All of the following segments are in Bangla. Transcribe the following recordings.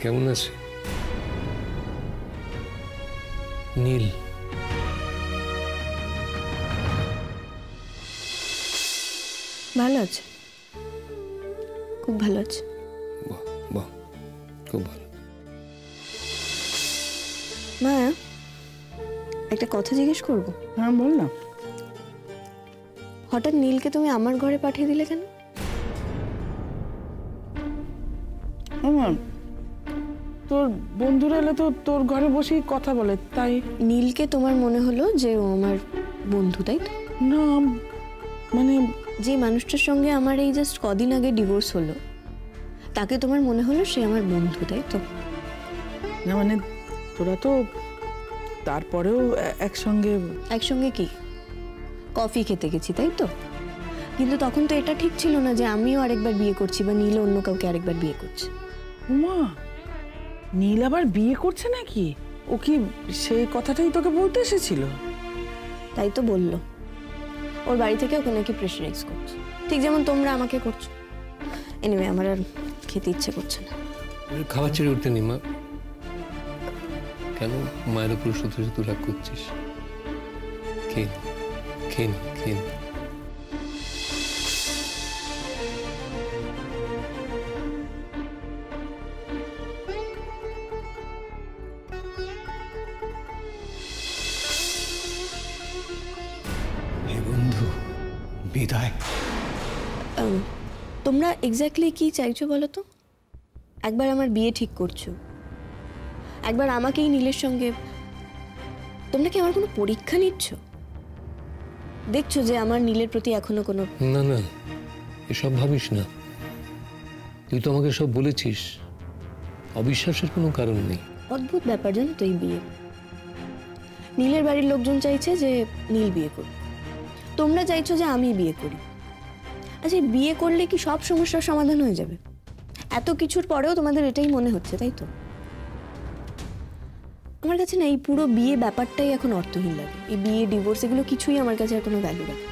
কেমন আছে? নীল ভালো আছে, খুব ভালো আছে। বাহ বাহ, খুব ভালো। মা, একটা কথা জিজ্ঞেস করবো? হ্যাঁ বল না। হঠাৎ নীলকে তুমি আমার ঘরে পাঠিয়ে দিলে কেন? তোর বন্ধুরা এলে তো তোর ঘরে বসেই কথা বলে, তাই। নীলকে তোমার মনে হলো যে ও আমার বন্ধু, তাই তো? না মানে যে মানুষটার সঙ্গে আমার এই জাস্ট কদিন আগে ডিভোর্স হলো, তাকে তোমার মনে হলো সে আমার বন্ধু, তাই তো? না মানে তোরা তো তারপরেও একসঙ্গে একসঙ্গে কি কফি খেতে গেছি, তাই তো? কিন্তু তখন তো এটা ঠিক ছিল না যে আমিও আরেকবার বিয়ে করছি বা নীল অন্য কাউকে আরেকবার বিয়ে করছে। উমা, নীল আবার বিয়ে করছে নাকি? ও কি সেই কথাটাই তোকে বলতে এসেছিল? তাই তো বললো, ওর বাড়ি থেকে ওকে নাকি প্রেশারাইজ করছে, ঠিক যেমন তোমরা আমাকে করছো। এনিওয়ে, আমার আর খেতে ইচ্ছে করছে না। খাবার ছেড়ে উঠতে নি মা, কেন মায়ের উপর শুধু শুধু রাগ করছিস? খেন খেন খেন। বন্ধু বিদায়। তোমরা এক্স্যাক্টলি কি চাইছো বলো তো? একবার আমার বিয়ে ঠিক করছো, একবার আমাকেই নীলের সঙ্গে। তোমরা কি আমার কোনো পরীক্ষা নিচ্ছ? দেখছো যে আমার নীলের প্রতি এখনো কোনো... না না, এসব ভাবিস না। তুই তো আমাকে সব বলেছিস, অবিশ্বাসের কোনো কারণ নেই। অদ্ভুত ব্যাপার জানো তো এই বিয়ে। নীলের বাড়ির লোকজন চাইছে যে নীল বিয়ে করুক, তোমরা চাইছো যে আমি বিয়ে করি। আচ্ছা, বিয়ে করলে কি সব সমস্যার সমাধান হয়ে যাবে? এত কিছুর পরেও তোমাদের এটাই মনে হচ্ছে, তাই তো? আমার কাছে না এই পুরো বিয়ে ব্যাপারটাই এখন অর্থহীন লাগে। এই বিয়ে, ডিভোর্স, এগুলো কিছুই আমার কাছে আর কোনো ভ্যালু রাখে।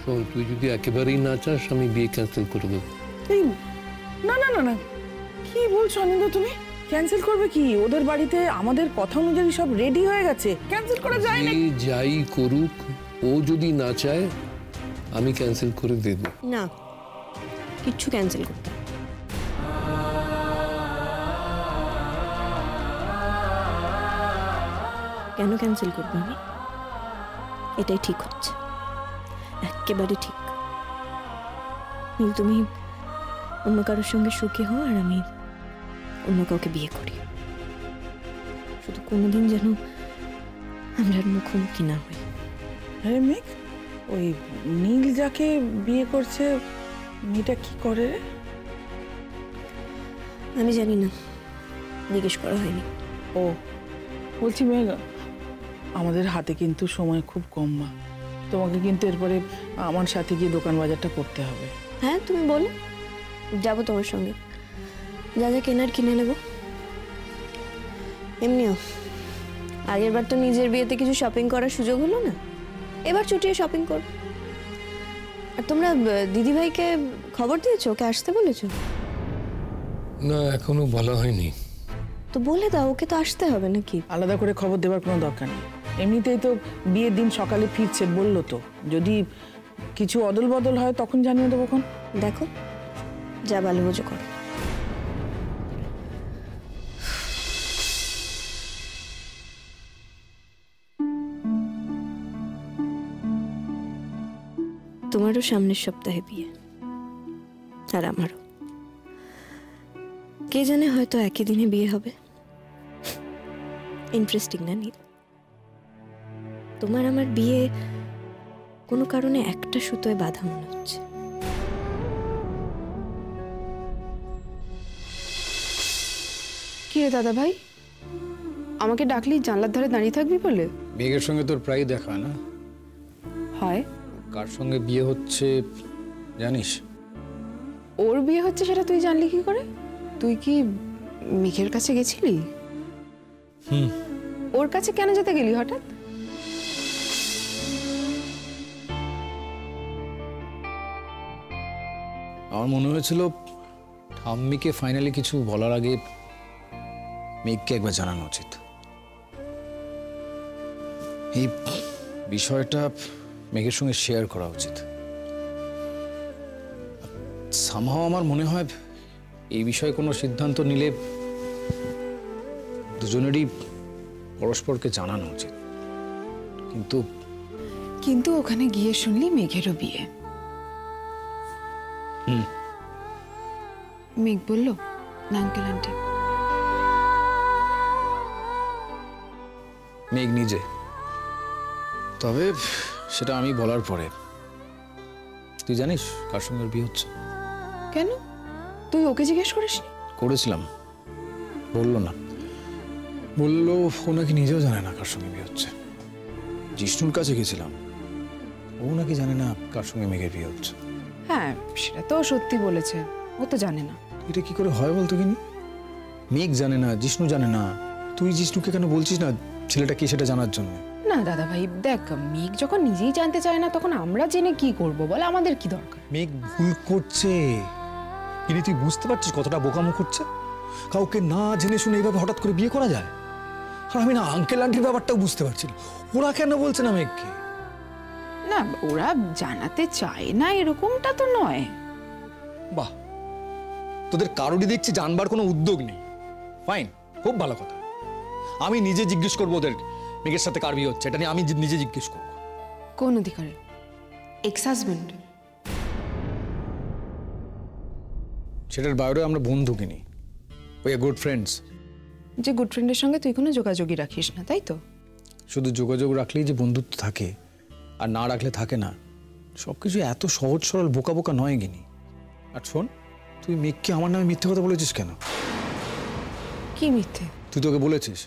শোন, তুই যদি একেবারেই না চাস আমি বিয়ে ক্যান্সেল করে দেবো। না না না না, কি বলছো অনিন্দ তুমি? ক্যান্সেল করবে কি? ওদের বাড়িতে আমাদের কথা অনুযায়ী সব রেডি হয়ে গেছে, ক্যান্সেল করা যায় না। যাই করুক, ও যদি না চায় আমি ক্যান্সেল করে দেব। না, কিচ্ছু ক্যান্সেল করতে। কেন ক্যান্সেল করবো আমি? এটাই ঠিক হচ্ছে, একেবারে ঠিক। নীল, তুমি অন্য কারোর সঙ্গে সুখী হও আর আমি অন্য কাউকে বিয়ে করি, শুধু কোনোদিন যেন আমরা মুখোমুখি না হই। আরে মেঘ, ওই নীল যাকে বিয়ে করছে মেয়েটা কি করে রে? আমি জানি না, জিজ্ঞেস করা হয়নি। ও, বলছি মেঘ, আমাদের হাতে কিন্তু সময় খুব কম মা। তোমাকে কিন্তু এরপরে আমার সাথে গিয়ে দোকান বাজারটা করতে হবে। হ্যাঁ, তুমি বলো, যাবো তোমার সঙ্গে, যা যা কেনার কিনে নেব। এমনিও আগের বার তো নিজের বিয়েতে কিছু শপিং করার সুযোগ হলো না, এবার ছুটিয়ে শপিং করব। আর তোমরা দিদিভাইকে খবর দিয়েছো? ওকে আসতে বলেছো? না, এখনো বলা হয়নি। তো বলে দাও, ওকে তো আসতে হবে নাকি? আলাদা করে খবর দেওয়ার কোনো দরকার নেই, এমনিতেই তো বিয়ের দিন সকালে ফিরছে বললো তো। যদি কিছু অদল বদল হয় তখন জানিয়ে দেবো। কোন দেখো, যা ভালো বোঝো করো। তোমারও সামনের সপ্তাহে বিয়ে, আর আমারও। কে জানে, হয়তো একই দিনে বিয়ে হবে। ইন্টারেস্টিং না নীল? তোমার আমার বিয়ে কোনো কারণে একটা সুতোয় বাঁধা মনে হচ্ছে। কি রে দাদা ভাই, আমাকে ডাকলি জানলার ধারে দাঁড়িয়ে থাকবি বলে? মেঘের সঙ্গে তোর প্রায় দেখা না হয়। কার সঙ্গে বিয়ে হচ্ছে জানিস? ওর বিয়ে হচ্ছে সেটা তুই জানলি কি করে? তুই কি মেঘের কাছে গেছিলি? ওর কাছে কেন যেতে গেলি হঠাৎ? আমার মনে হয়েছিল ঠাম্মিকে ফাইনালি কিছু বলার আগে মেঘকে একবার জানানো উচিত। এই বিষয়টা মেঘের সঙ্গে শেয়ার করা উচিত। সামহাও আমার মনে হয় এই বিষয়ে কোনো সিদ্ধান্ত নিলে দুজনেরই পরস্পরকে জানানো উচিত। কিন্তু কিন্তু ওখানে গিয়ে শুনলি মেঘেরও বিয়ে। মেঘ বলল না আঙ্কেল আন্টি? মেঘ নিজে, তবে সেটা আমি বলার পরে। তুই জানিস কার সঙ্গে ওর বিয়ে হচ্ছে? কেন, তুই ওকে জিজ্ঞেস করিসনি? করেছিলাম, বললো না। বললো ও নাকি নিজেও জানে না কার সঙ্গে বিয়ে হচ্ছে। জিষ্ণুর কাছে গেছিলাম, ও নাকি জানে না কার সঙ্গে মেঘের বিয়ে হচ্ছে। হ্যাঁ, সেটা তো সত্যি বলেছে, ও তো জানে না। এটা কি করে হয় বলতো? কিনি মেঘ জানে না, জিষ্ণু জানে না, তুই জিষ্ণুকে কেন বলছিস না ছেলেটা কি সেটা জানার জন্য? না দাদা ভাই দেখ, মেঘ যখন নিজেই জানতে চায় না তখন আমরা জেনে কি করব বল? আমাদের কি দরকার? মেঘ ভুল করছে, কিন্তু তুই বুঝতে পারছিস কতটা বোকামো করছে? কাউকে না জেনে শুনে এইভাবে হঠাৎ করে বিয়ে করা যায়? আর আমি না আঙ্কেল আন্টির ব্যাপারটাও বুঝতে পারছি না, ওরা কেন বলছে না মেঘকে? না, ওরা জানাতে চায় না এরকমটা তো নয়। বাহ, তোদের কারোরই দেখছি জানবার কোনো উদ্যোগ নেই। ফাইন, খুব ভালো কথা। আমি নিজে জিজ্ঞেস করবো ওদের মেঘের সাথে কার বিয়ে হচ্ছে, এটা নিয়ে আমি নিজে জিজ্ঞেস করবো। কোন অধিকারে? Ex husband? সেটার বাইরে আমরা বন্ধু কিনি, ওই গুড ফ্রেন্ডস। যে গুড ফ্রেন্ডের সঙ্গে তুই কোনো যোগাযোগই রাখিস না, তাই তো? শুধু যোগাযোগ রাখলেই যে বন্ধুত্ব থাকে আর না রাখলে থাকে না, সবকিছু এত সহজ সরল বোকা বোকা নয় গিনি। আর শোন, তুই মেঘকে আমার নামে মিথ্যে কথা বলেছিস কেন? কি মিথ্যে? তুই তোকে বলেছিস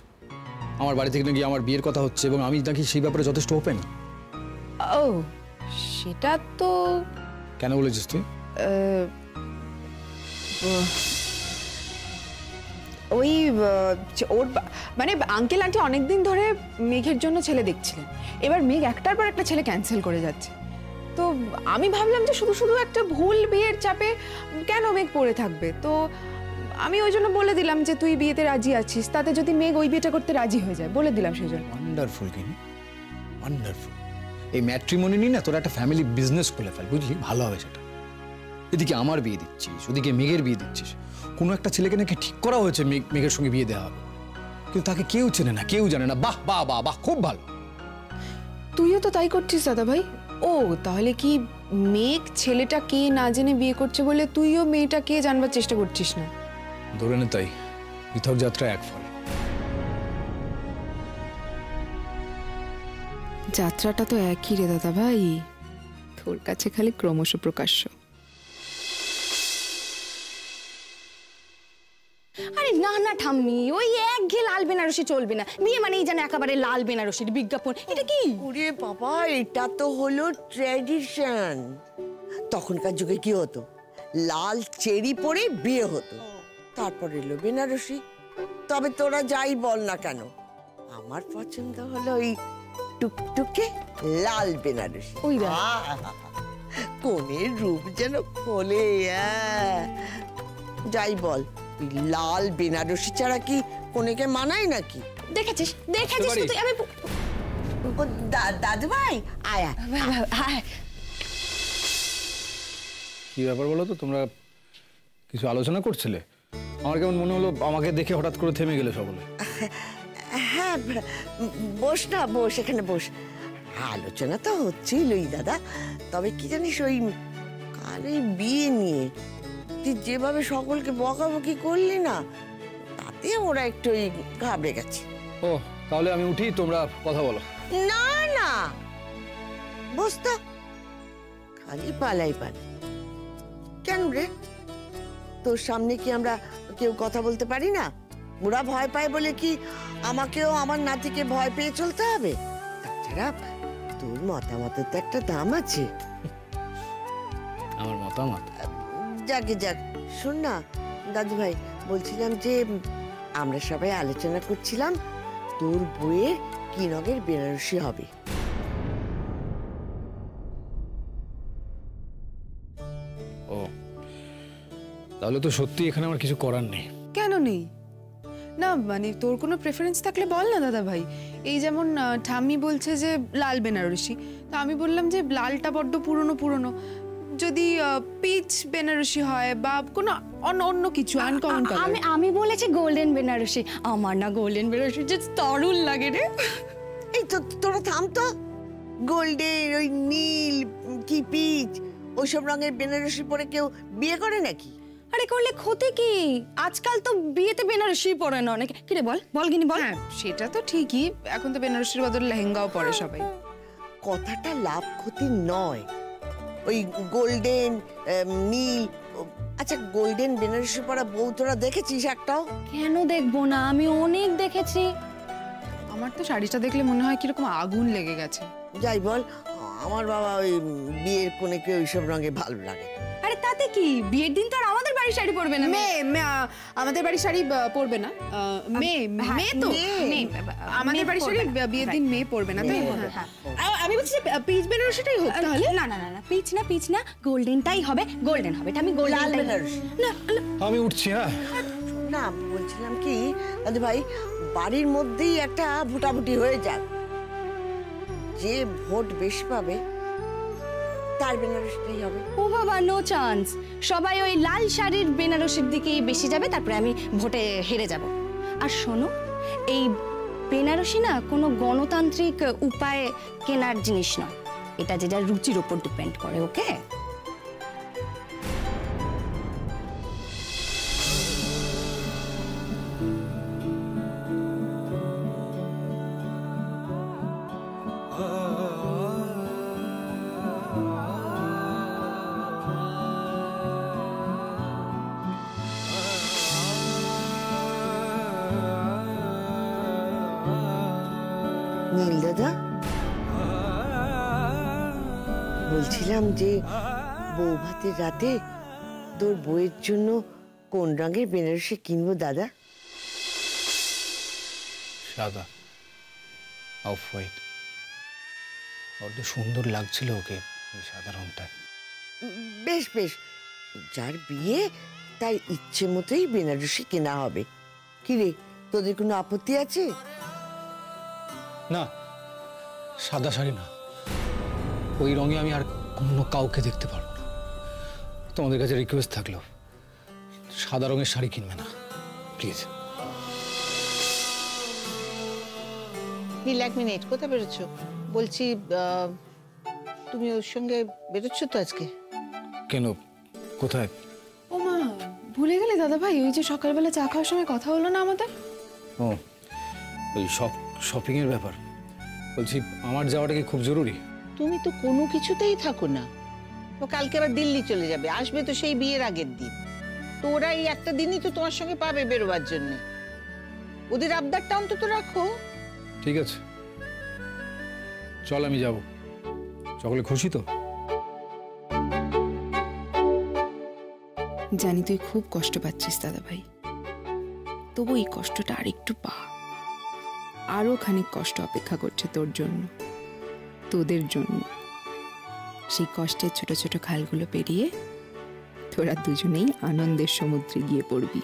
আমার বাড়ি থেকে নাকি আমার বিয়ের কথা হচ্ছে এবং আমি নাকি সেই ব্যাপারে যথেষ্ট ওপেন। ও, সেটা তো কেন বলেছিস তুই? ওই ওর মানে আঙ্কেল আন্টি অনেকদিন ধরে মেঘের জন্য ছেলে দেখছিলেন। এবার মেঘ একটার পর একটা ছেলে ক্যান্সেল করে যাচ্ছে, তো আমি ভাবলাম যে শুধু শুধু একটা ভুল বিয়ের চাপে কেন মেঘ পড়ে থাকবে। তো আমি ওই জন্য বলে দিলাম যে তুই বিয়েতে রাজি আছিস, তাতে যদি মেঘ ওই বিয়েটা করতে রাজি হয়ে যায়, বলে দিলাম সেই জন্য। ওয়ান্ডারফুল কিনি, ওয়ান্ডারফুল। এই ম্যাট্রিমনি নিয়ে না তোরা একটা ফ্যামিলি বিজনেস খুলে ফেল, বুঝলি? ভালো হবে সেটা। এদিকে আমার বিয়ে দিচ্ছিস, ওদিকে মেঘের বিয়ে দিচ্ছিস। কোনো একটা ছেলেকে নাকি ঠিক করা হয়েছে মেঘের সঙ্গে বিয়ে দেওয়া হবে, কিন্তু তাকে কেউ চেনে না, কেউ জানে না। বাহ বাহ বাহ বাহ, খুব ভালো। তুইও তো তাই করছিস দাদা ভাই। ও, তাহলে কি মেঘ ছেলেটা কে না জেনে বিয়ে করছে বলে তুইও মেয়েটা কে জানবার চেষ্টা করছিস না? ধরে নে তাই, পৃথক যাত্রা এক ফল। যাত্রাটা তো একই রে দাদা ভাই, তোর কাছে খালি ক্রমশ প্রকাশ্য। আরে না না ঠাম্মি, ওই একঘেয়ে লাল বেনারসি চলবে না। বিয়ে মানেই যেন একেবারে লাল বেনারসির বিজ্ঞাপন। এটা কি? ওরে বাবা, এটা তো হলো ট্র্যাডিশন। তখনকার যুগে কি হতো, লাল চেরি পরে বিয়ে হতো, তারপর এলো বেনারসি। তবে তোরা যাই বল না কেন, আমার পছন্দ হলো ওই টুকটুকে লাল বেনারসি। ওই দেখ। কোনের রূপ যেন খোলে। যাই বল, ওই লাল বেনারসি ছাড়া কি কোনেকে মানায় নাকি? দেখেছিস দেখেছিস তো তুই? আমি দাদু ভাই আয়া। কি ব্যাপার বলো তো, তোমরা কিছু আলোচনা করছিলে? আমার কেমন মনে হলো আমাকে দেখে হঠাৎ করে থেমে গেলে সকলে। হ্যাঁ, বস না, বস, এখানে বস। আলোচনা তো হচ্ছিলই দাদা, তবে কি জানিস, ওই কাল এই বিয়ে নিয়ে তুই যেভাবে সকলকে বকাবকি করলি না, তাতে ওরা একটু ঘাবড়ে গেছে। ও, তাহলে আমি উঠি, তোমরা কথা বলো। না না, বস তো, খালি পালাই পালাই। কেন রে, তোর সামনে কি আমরা কেউ কথা বলতে পারি না? ওরা ভয় পায় বলে কি আমাকেও আমার নাতিকে ভয় পেয়ে চলতে হবে? তাছাড়া তোর মতামতের তো একটা দাম আছে। আমার মতামত? যাকে যাক, শোন না দাদু ভাই, বলছিলাম যে আমরা সবাই আলোচনা করছিলাম তোর বইয়ের কি রঙের বেনারসি হবে। ও, তাহলে তো সত্যি এখানে আমার কিছু করার নেই। কেন নেই? না মানে তোর কোনো প্রেফারেন্স থাকলে বল না দাদা ভাই। এই যেমন ঠাম্মি বলছে যে লাল বেনারসি, তো আমি বললাম যে লালটা বড্ড পুরনো পুরনো, যদি পিচ বেনারসি হয় বা কোনো অন্য কিছু আনকমন কালার। আমি বলেছি গোল্ডেন বেনারসি। আমার না গোল্ডেন বেনারসি যে দারুণ লাগে রে। এই তো তোরা থাম তো। গোল্ডেন, ওই নীল কি পিচ, ওইসব রঙের বেনারসি পরে কেউ বিয়ে করে নাকি? আরে করলে ক্ষতি কি? আজকাল তো বিয়েতে বেনারসি পরে না অনেকে। কি রে বল বল গিনি বল। হ্যাঁ সেটা তো ঠিকই, এখন তো বেনারসির বদলে লেহেঙ্গাও পরে সবাই। কথাটা লাভ ক্ষতি নয়। ওই গোল্ডেন, নীল, আচ্ছা গোল্ডেন বেনারসি পরা বউ তোরা দেখেছিস একটাও? কেন দেখবো না, আমি অনেক দেখেছি। আমার তো শাড়িটা দেখলে মনে হয় কিরকম আগুন লেগে গেছে। যাই বল, আমার বাবা ওই বিয়ের কোনেকে ওইসব রঙে ভালো লাগে। আরে তাতে কি, বিয়ের দিন তো আর আমাদের বাড়ির শাড়ি পরবে না। আমাদের বাড়ির শাড়ি পরবে না, মেয়ে তো আমাদের বাড়ির শাড়ি বিয়ের দিন মেয়ে পরবে না, তাই আমি বলছি পিচ বেনারসিটাই হোক তাহলে। না না না, পিচ না গোল্ডেনটাই হবে, গোল্ডেন হবে। আমি গোল্ডেন বেনারসি না। আমি উঠছি। হ্যাঁ না, বলছিলাম কি দাদু ভাই, বাড়ির মধ্যেই একটা ভোটাভুটি হয়ে যাক, যে ভোট বেশি পাবে তার বেনারসিটাই হবে। ও বাবা, নো চান্স। সবাই ওই লাল শাড়ির বেনারসির দিকেই বেশি যাবে, তারপরে আমি ভোটে হেরে যাব। আর শোনো, এই বেনারসি না কোনো গণতান্ত্রিক উপায়ে কেনার জিনিস নয়, এটা যে যার রুচির উপর ডিপেন্ড করে। ওকে? নীল দাদা, বলছিলাম যে বউ ভাতের রাতে তোর বউয়ের জন্য কোন রঙের বেনারসি কিনবো দাদা? সাদা, অফ হোয়াইট। বড্ড সুন্দর লাগছিল ওকে এই সাদা রংটা। বেশ বেশ, যার বিয়ে তার ইচ্ছে মতোই বেনারসি কেনা হবে। কিরে, তোদের কোনো আপত্তি আছে? না, সাদা শাড়ি না, ওই রঙে আমি আর অন্য কাউকে দেখতে পারবো না। তোমাদের কাছে রিকোয়েস্ট থাকলো, সাদা রঙের শাড়ি কিনবে না প্লিজ। নীল, এক মিনিট, কোথায় বেরোচ্ছ? বলছি তুমি ওর সঙ্গে বেরোচ্ছ তো আজকে? কেন, কোথায়? ও মা, ভুলে গেলে দাদা ভাই, ওই যে সকালবেলা চা খাওয়ার সময় কথা হলো না আমাদের? ও, ওই শপিং এর ব্যাপার। বলছি আমার যাওয়াটা কি খুব জরুরি? তুমি তো কোনো কিছুতেই থাকো না। ও কালকে আবার দিল্লি চলে যাবে, আসবে তো সেই বিয়ের আগের দিন। তো ওরা এই একটা দিনই তো তোমার সঙ্গে পাবে বেরোবার জন্য। ওদের আবদারটা অন্তত রাখো। ঠিক আছে, চল আমি যাব। সকলে খুশি তো? জানি তুই খুব কষ্ট পাচ্ছিস দাদা ভাই, তবু এই কষ্টটা আরেকটু পা। আরো খানিক কষ্ট অপেক্ষা করছে তোর জন্য, তোদের জন্য। সেই কষ্টের ছোট ছোট খালগুলো পেরিয়ে তোরা দুজনেই আনন্দের সমুদ্রে গিয়ে পড়বি।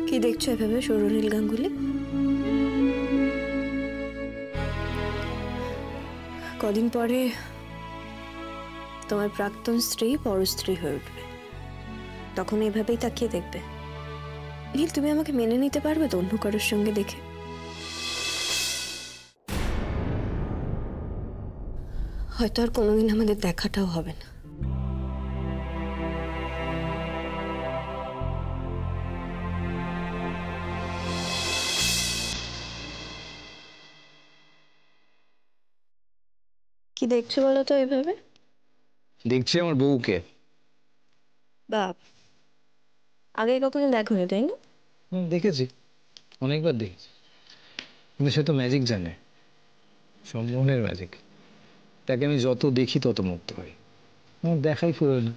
কি দেখছো এভাবে সৌরনীল গাঙ্গুলি? কদিন পরে তোমার প্রাক্তন স্ত্রী পরস্ত্রী হয়ে উঠবে, তখন এভাবেই তাকিয়ে দেখবে। নীল, তুমি আমাকে মেনে নিতে পারবে তো অন্য কারোর সঙ্গে দেখে? হয়তো আর কোনোদিন আমাদের দেখাটাও হবে না। কি দেখছো বলো তো এভাবে? দেখছি আমার বউকে। বাপ, আগে কখনো দেখো না তাই না? দেখেছি, অনেকবার দেখেছি, কিন্তু সে তো ম্যাজিক জানে, সম্মোহনের ম্যাজিক। তাকে আমি যত দেখি তত মুগ্ধ হই, আমার দেখাই পুরো না।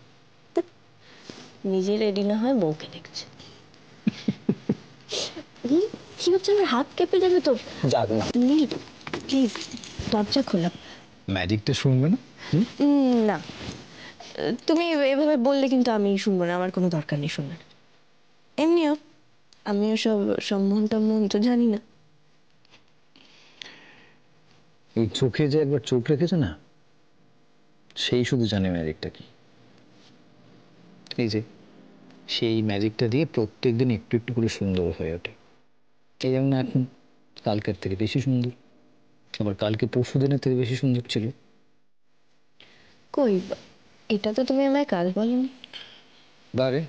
নিজে রেডি না হয় বউকে দেখছে। কি হচ্ছে, আমার হাত কেঁপে যাবে তো। যাক না, প্লিজ দরজা খোলা। ম্যাজিকটা শুনবে না? না, তুমি এভাবে বললে কিন্তু আমি শুনবো না, আমার কোনো দরকার নেই শোনার। এমনিও আমিও সব সম্মোহন টম্মোহন তো জানি না। এই চোখে যে একবার চোখ রেখেছে না, সেই শুধু জানে ম্যাজিকটা কি। এই যে সেই ম্যাজিকটা দিয়ে প্রত্যেকদিন একটু একটু করে সুন্দর হয়ে ওঠে। এই যেমন এখন কালকের থেকে বেশি সুন্দর, আবার কালকে পরশু দিনের থেকে বেশি সুন্দর ছিল। কই, এটা তো তুমি আমায় কাল বলনি। বারে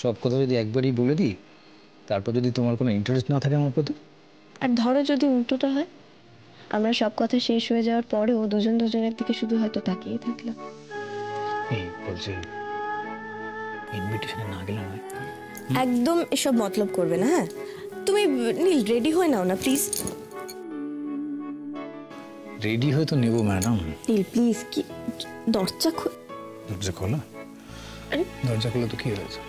সব কথা যদি একবারই বলে দিই, তারপর যদি তোমার কোনো ইন্টারেস্ট না থাকে আমার প্রতি। আর ধরো যদি উল্টোটা হয়, আমরা সব কথা শেষ হয়ে যাওয়ার পরেও দুজন দুজনের দিকে শুধু হয়তো তাকিয়ে থাকলাম। এই বলছি, ইনভিটেশনে না গেলে নয়। একদম এসব মতলব করবে না। হ্যাঁ, তুমি নীল রেডি হয়ে নাও না প্লিজ। রেডি হয়ে তো নেবো ম্যাডাম। নীল প্লিজ, কি দরজা দরজা খোলা? দরজা খোলা তো কি হয়েছে?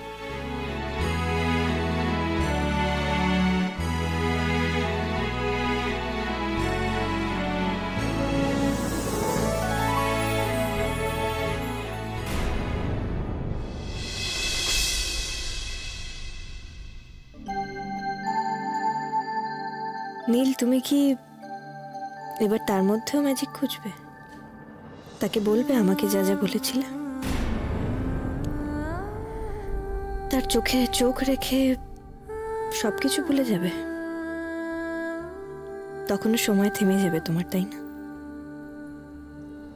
নীল, তুমি কি এবার তার মধ্যেও ম্যাজিক খুঁজবে? তাকে বলবে আমাকে যা যা বলেছিলে? তার চোখে চোখ রেখে সবকিছু ভুলে যাবে? তখনও সময় থেমে যাবে তোমার, তাই না?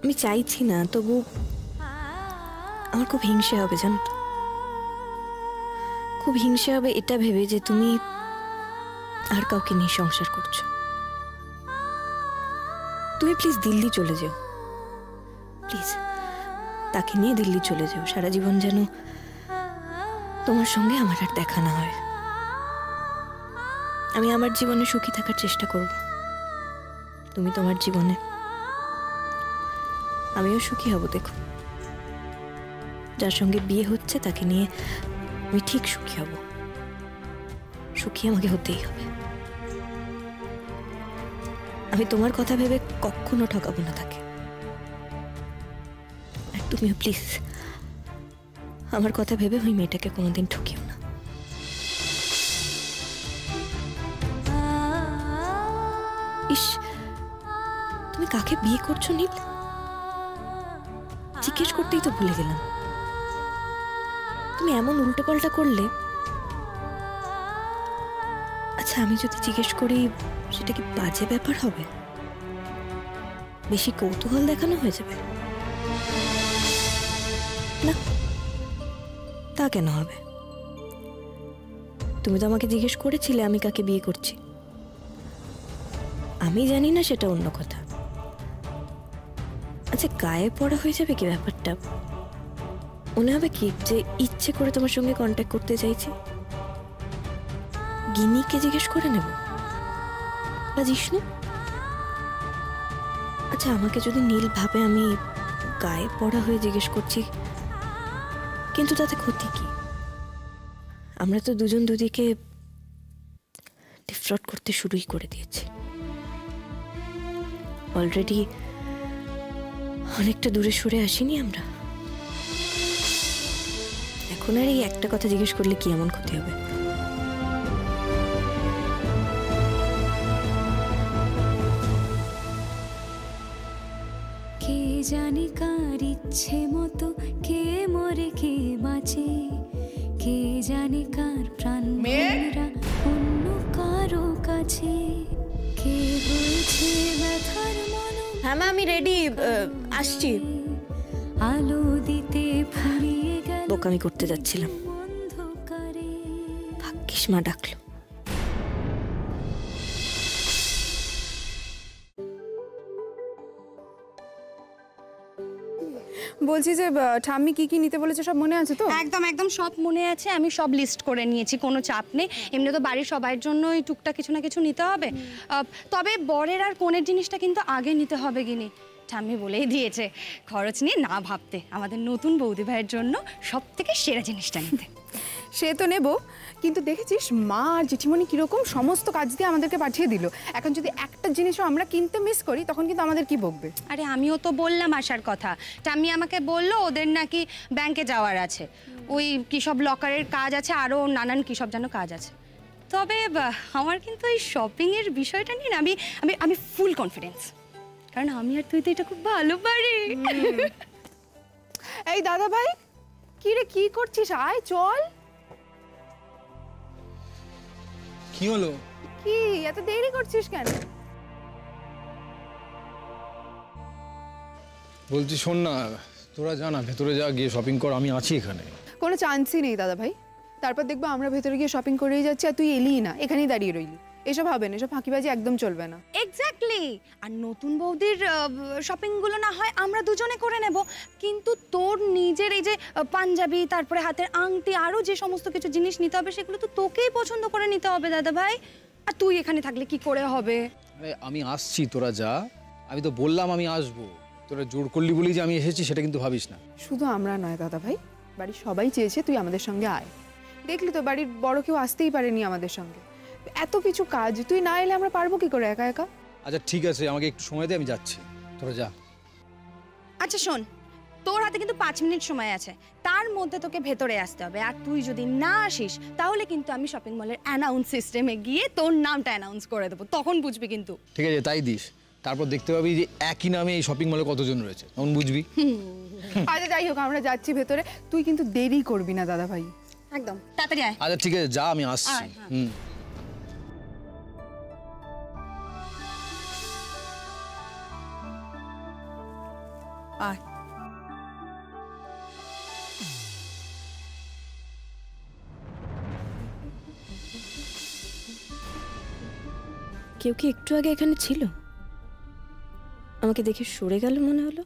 আমি চাইছি না, তবু আমার খুব হিংসে হবে, জানো তো? খুব হিংসে হবে এটা ভেবে যে তুমি আর কাউকে নিয়ে সংসার করছো। তুমি প্লিজ দিল্লি চলে যাও, প্লিজ তাকে নিয়ে দিল্লি চলে যাও। সারা জীবন যেন তোমার সঙ্গে আমার আর দেখা না হয়। আমি আমার জীবনে সুখী থাকার চেষ্টা করব, তুমি তোমার জীবনে। আমিও সুখী হব। দেখো, যার সঙ্গে বিয়ে হচ্ছে তাকে নিয়ে আমি ঠিক সুখী হব। সুখী আমাকে হতেই হবে। আমি তোমার কথা ভেবে কখনো ঠকাবো না তাকে। আর তুমিও প্লিজ আমার কথা ভেবে ওই মেয়েটাকে কোনোদিন ঠকিও না। ইস, তুমি কাকে বিয়ে করছো নীল? জিজ্ঞেস করতেই তো ভুলে গেলাম। তুমি এমন উল্টোপাল্টা করলে। আচ্ছা, আমি যদি জিজ্ঞেস করি সেটা কি বাজে ব্যাপার হবে? বেশি কৌতূহল দেখানো হয়ে যাবে? না, তা কেন হবে? তুমি তো আমাকে জিজ্ঞেস করেছিলে আমি কাকে বিয়ে করছি। আমি জানি না, সেটা অন্য কথা। আচ্ছা, গায়ে পড়া হয়ে যাবে কি ব্যাপারটা? মনে হবে কি যে ইচ্ছে করে তোমার সঙ্গে কন্ট্যাক্ট করতে চাইছি? গিনিকে জিজ্ঞেস করে নেব বা জিষ্ণু? আচ্ছা, আমাকে যদি নীল ভাবে আমি গায়ে পড়া হয়ে জিজ্ঞেস করছি, কিন্তু তাতে ক্ষতি কি? আমরা তো দুজন দুদিকে ডিফ্রড করতে শুরুই করে দিয়েছি অলরেডি। অনেকটা দূরে সরে আসিনি আমরা? এখন আর এই একটা কথা জিজ্ঞেস করলে কি এমন ক্ষতি হবে? কে জানে কার ইচ্ছে মতো কে মরে কে বাঁচে, কে জানে কার প্রাণ মেয়েরা অন্য কারো কাছে, কে বলছে ব্যথার মনো। হ্যাঁ মা, আমি রেডি, আসছি। আলো দিতে ফুরিয়ে গেল বোকামি করতে যাচ্ছিলাম, অন্ধকারে। ভাগ্যিস মা ডাকলো। বলছি যে ঠাম্মি কি কি নিতে বলেছে সব মনে আছে তো? একদম একদম সব মনে আছে, আমি সব লিস্ট করে নিয়েছি, কোনো চাপ নেই। এমনি তো বাড়ির সবার জন্যই টুকটাক কিছু না কিছু নিতে হবে, তবে বরের আর কনের জিনিসটা কিন্তু আগে নিতে হবে গিনি। ঠাম্মি বলেই দিয়েছে খরচ নিয়ে না ভাবতে, আমাদের নতুন বৌদি ভাইয়ের জন্য সব থেকে সেরা জিনিসটা নিতে। সে তো নেব, কিন্তু দেখেছিস মা আর জেঠিমণি কিরকম সমস্ত কাজ দিয়ে আমাদেরকে পাঠিয়ে দিল। এখন যদি একটা জিনিসও আমরা কিনতে মিস করি তখন কিন্তু আমাদের কি বকবে? আরে আমিও তো বললাম আসার কথা, ঠাম্মি আমাকে বললো ওদের নাকি ব্যাংকে যাওয়ার আছে, ওই কী সব লকারের কাজ আছে, আরও নানান কী সব যেন কাজ আছে। তবে আমার কিন্তু এই শপিংয়ের বিষয়টা নিয়ে না আমি আমি আমি ফুল কনফিডেন্স, কারণ আমি আর তুই তো এটা খুব ভালো পারি। এই দাদা ভাই, কি রে কি করছিস? আয় চল। কি হলো? কি এত দেরি করছিস কেন? বলছি শোন না, তোরা যা না ভেতরে যা, গিয়ে শপিং কর, আমি আছি এখানে। কোনো চান্সই নেই দাদা ভাই। তারপর দেখবো আমরা ভেতরে গিয়ে শপিং করেই যাচ্ছি আর তুই এলিই না, এখানেই দাঁড়িয়ে রইলি। এসব হবে না, এসব ফাঁকিবাজি একদম চলবে না। এক্স্যাক্টলি। আর নতুন বৌদির শপিংগুলো না হয় আমরা দুজনে করে নেব, কিন্তু তোর নিজের এই যে পাঞ্জাবি, তারপরে হাতের আংটি, আরও যে সমস্ত কিছু জিনিস নিতে হবে সেগুলো তো তোকেই পছন্দ করে নিতে হবে দাদা ভাই। আর তুই এখানে থাকলে কি করে হবে? আরে আমি আসছি, তোরা যা। আমি তো বললাম আমি আসবো, তোরা জোর করলি বলেই যে আমি এসেছি সেটা কিন্তু ভাবিস না। শুধু আমরা নয় দাদা ভাই, বাড়ির সবাই চেয়েছে তুই আমাদের সঙ্গে আয়। দেখলি তো বাড়ির বড় কেউ আসতেই পারেনি আমাদের সঙ্গে। এত কিছু কাজ, তুই না এলে আমরা পারবো কি করে একা একা? আচ্ছা ঠিক আছে, আমাকে একটু সময় দে, আমি যাচ্ছি, তোরা যা। আচ্ছা শোন, তোর হাতে কিন্তু 5 মিনিট সময় আছে, তার মধ্যে তোকে ভেতরে আসতে হবে। আর তুই যদি না আসিস তাহলে কিন্তু আমি শপিং মলের অ্যানাউন্স সিস্টেমে গিয়ে তোর নামটা অ্যানাউন্স করে দেবো, তখন বুঝবি কিন্তু। ঠিক আছে তাই দিস, তারপর দেখতে পাবি যে একই নামে এই শপিং মলে কতজন রয়েছে, তখন বুঝবি। আচ্ছা যাই হোক, আমরা যাচ্ছি ভেতরে, তুই কিন্তু দেরি করবি না দাদা ভাই। একদম তাড়াতাড়ি আয়। আচ্ছা ঠিক আছে যা, আমি আসছি। আয়, হ্যাঁ। হুম। আয়। কেউ কি একটু আগে এখানে ছিল? আমাকে দেখে সরে গেল মনে হলো।